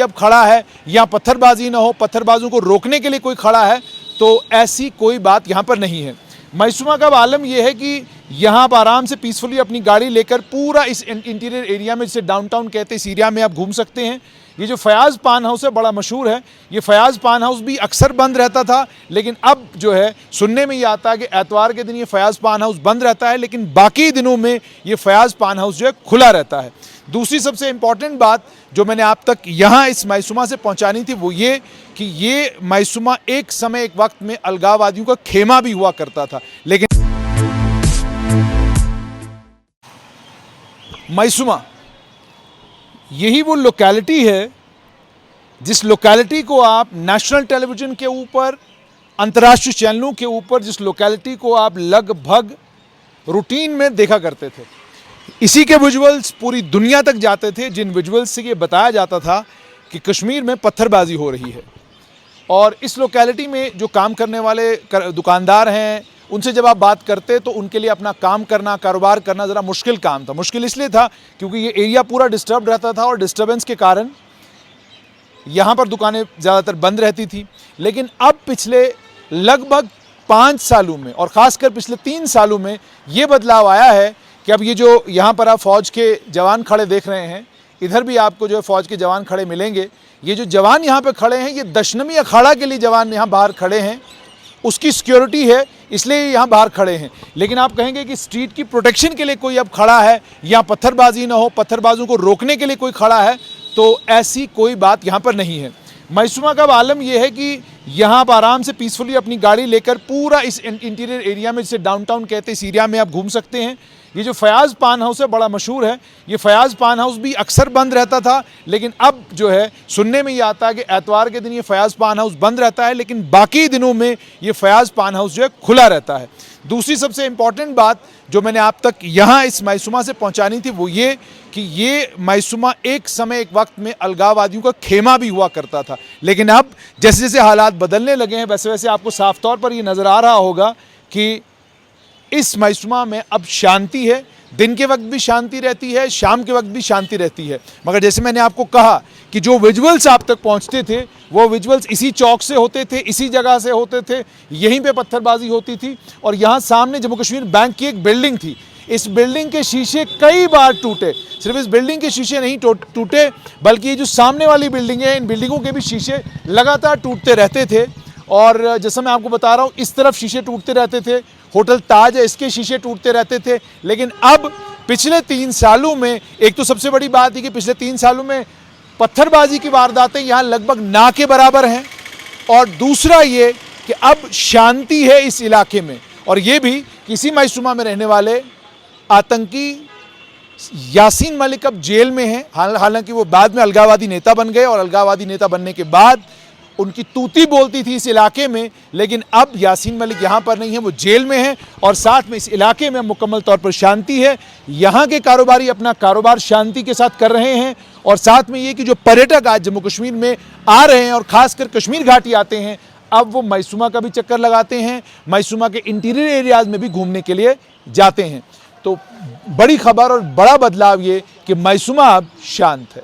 अब खड़ा है या पत्थरबाजी ना हो, पत्थरबाजों को रोकने के लिए कोई खड़ा है, तो ऐसी कोई बात यहाँ पर नहीं है। मैसूमा का आलम यह है कि यहाँ आप आराम से पीसफुली अपनी गाड़ी लेकर पूरा इस इंटीरियर एरिया में, जिसे डाउनटाउन कहते हैं, इस एरिया में आप घूम सकते हैं। ये जो फयाज़ पान हाउस है बड़ा मशहूर है। ये फयाज़ पान हाउस भी अक्सर बंद रहता था, लेकिन अब जो है सुनने में ये आता है कि एतवार के दिन ये फयाज़ पान हाउस बंद रहता है, लेकिन बाकी दिनों में ये फयाज़ पान हाउस जो है खुला रहता है। दूसरी सबसे इम्पॉर्टेंट बात जो मैंने आप तक यहाँ इस मैसूमा से पहुँचानी थी वो ये कि ये मैसूमा एक समय, एक वक्त में अलगाववादियों का खेमा भी हुआ करता था। लेकिन मैसूमा यही वो लोकेलिटी है जिस लोकेलिटी को आप नेशनल टेलीविज़न के ऊपर, अंतर्राष्ट्रीय चैनलों के ऊपर, जिस लोकेलिटी को आप लगभग रूटीन में देखा करते थे। इसी के विजुअल्स पूरी दुनिया तक जाते थे, जिन विजुअल्स से ये बताया जाता था कि कश्मीर में पत्थरबाजी हो रही है। और इस लोकेलिटी में जो काम करने वाले दुकानदार हैं, उनसे जब आप बात करते तो उनके लिए अपना काम करना, कारोबार करना ज़रा मुश्किल काम था। मुश्किल इसलिए था क्योंकि ये एरिया पूरा डिस्टर्ब रहता था और डिस्टर्बेंस के कारण यहाँ पर दुकानें ज़्यादातर बंद रहती थी। लेकिन अब पिछले लगभग 5 सालों में और ख़ासकर पिछले 3 सालों में ये बदलाव आया है कि अब ये जो यहाँ पर आप फ़ौज के जवान खड़े देख रहे हैं, इधर भी आपको जो है फ़ौज के जवान खड़े मिलेंगे। ये जो जवान यहाँ पे खड़े हैं, ये दशनमी अखाड़ा के लिए जवान यहाँ बाहर खड़े हैं, उसकी सिक्योरिटी है इसलिए यहाँ बाहर खड़े हैं। लेकिन आप कहेंगे कि स्ट्रीट की प्रोटेक्शन के लिए कोई अब खड़ा है या पत्थरबाजी ना हो, पत्थरबाजों को रोकने के लिए कोई खड़ा है, तो ऐसी कोई बात यहाँ पर नहीं है। मैसूमा का आलम यह है कि यहाँ आप आराम से पीसफुली अपनी गाड़ी लेकर पूरा इस इंटीरियर एरिया में, जिसे डाउनटाउन कहते हैं, इस एरिया में आप घूम सकते हैं। ये जो फयाज़ पान हाउस है बड़ा मशहूर है। ये फयाज़ पान हाउस भी अक्सर बंद रहता था, लेकिन अब जो है सुनने में ये आता है कि एतवार के दिन ये फयाज़ पान हाउस बंद रहता है, लेकिन बाकी दिनों में ये फयाज़ पान हाउस जो है खुला रहता है। दूसरी सबसे इम्पॉर्टेंट बात जो मैंने आप तक यहाँ इस मैसूमा से पहुँचानी थी वो ये कि ये मैसूमा एक समय, एक वक्त में अलगाववादियों का खेमा भी हुआ करता था। लेकिन अब जैसे जैसे हालात बदलने लगे हैं, वैसे वैसे आपको साफ तौर पर ये नज़र आ रहा होगा कि इस मैसूमा में अब शांति है। दिन के वक्त भी शांति रहती है, शाम के वक्त भी शांति रहती है। मगर जैसे मैंने आपको कहा कि जो विजुअल्स आप तक पहुंचते थे वो विजुअल्स इसी चौक से होते थे, इसी जगह से होते थे, यहीं पे पत्थरबाजी होती थी। और यहाँ सामने जम्मू कश्मीर बैंक की एक बिल्डिंग थी। इस बिल्डिंग के शीशे कई बार टूटे। सिर्फ इस बिल्डिंग के शीशे नहीं टूटे, बल्कि ये जो सामने वाली बिल्डिंग है, इन बिल्डिंगों के भी शीशे लगातार टूटते रहते थे। और जैसा मैं आपको बता रहा हूँ, इस तरफ शीशे टूटते रहते थे, होटल ताज है इसके शीशे टूटते रहते थे। लेकिन अब पिछले 3 सालों में, एक तो सबसे बड़ी बात है कि पिछले 3 सालों में पत्थरबाजी की वारदातें यहाँ लगभग ना के बराबर हैं। और दूसरा ये कि अब शांति है इस इलाके में, और ये भी किसी मैसूमा में रहने वाले आतंकी यासीन मलिक अब जेल में हैं। हालांकि वो बाद में अलगाववादी नेता बन गए और अलगाववादी नेता बनने के बाद उनकी तूती बोलती थी इस इलाके में, लेकिन अब यासीन मलिक यहाँ पर नहीं है, वो जेल में है। और साथ में इस इलाके में मुकम्मल तौर पर शांति है। यहाँ के कारोबारी अपना कारोबार शांति के साथ कर रहे हैं। और साथ में ये कि जो पर्यटक आज जम्मू कश्मीर में आ रहे हैं और ख़ासकर कश्मीर घाटी आते हैं, अब वो मैसूमा का भी चक्कर लगाते हैं, मैसूमा के इंटीरियर एरियाज़ में भी घूमने के लिए जाते हैं। तो बड़ी खबर और बड़ा बदलाव ये कि मैसूमा अब शांत है।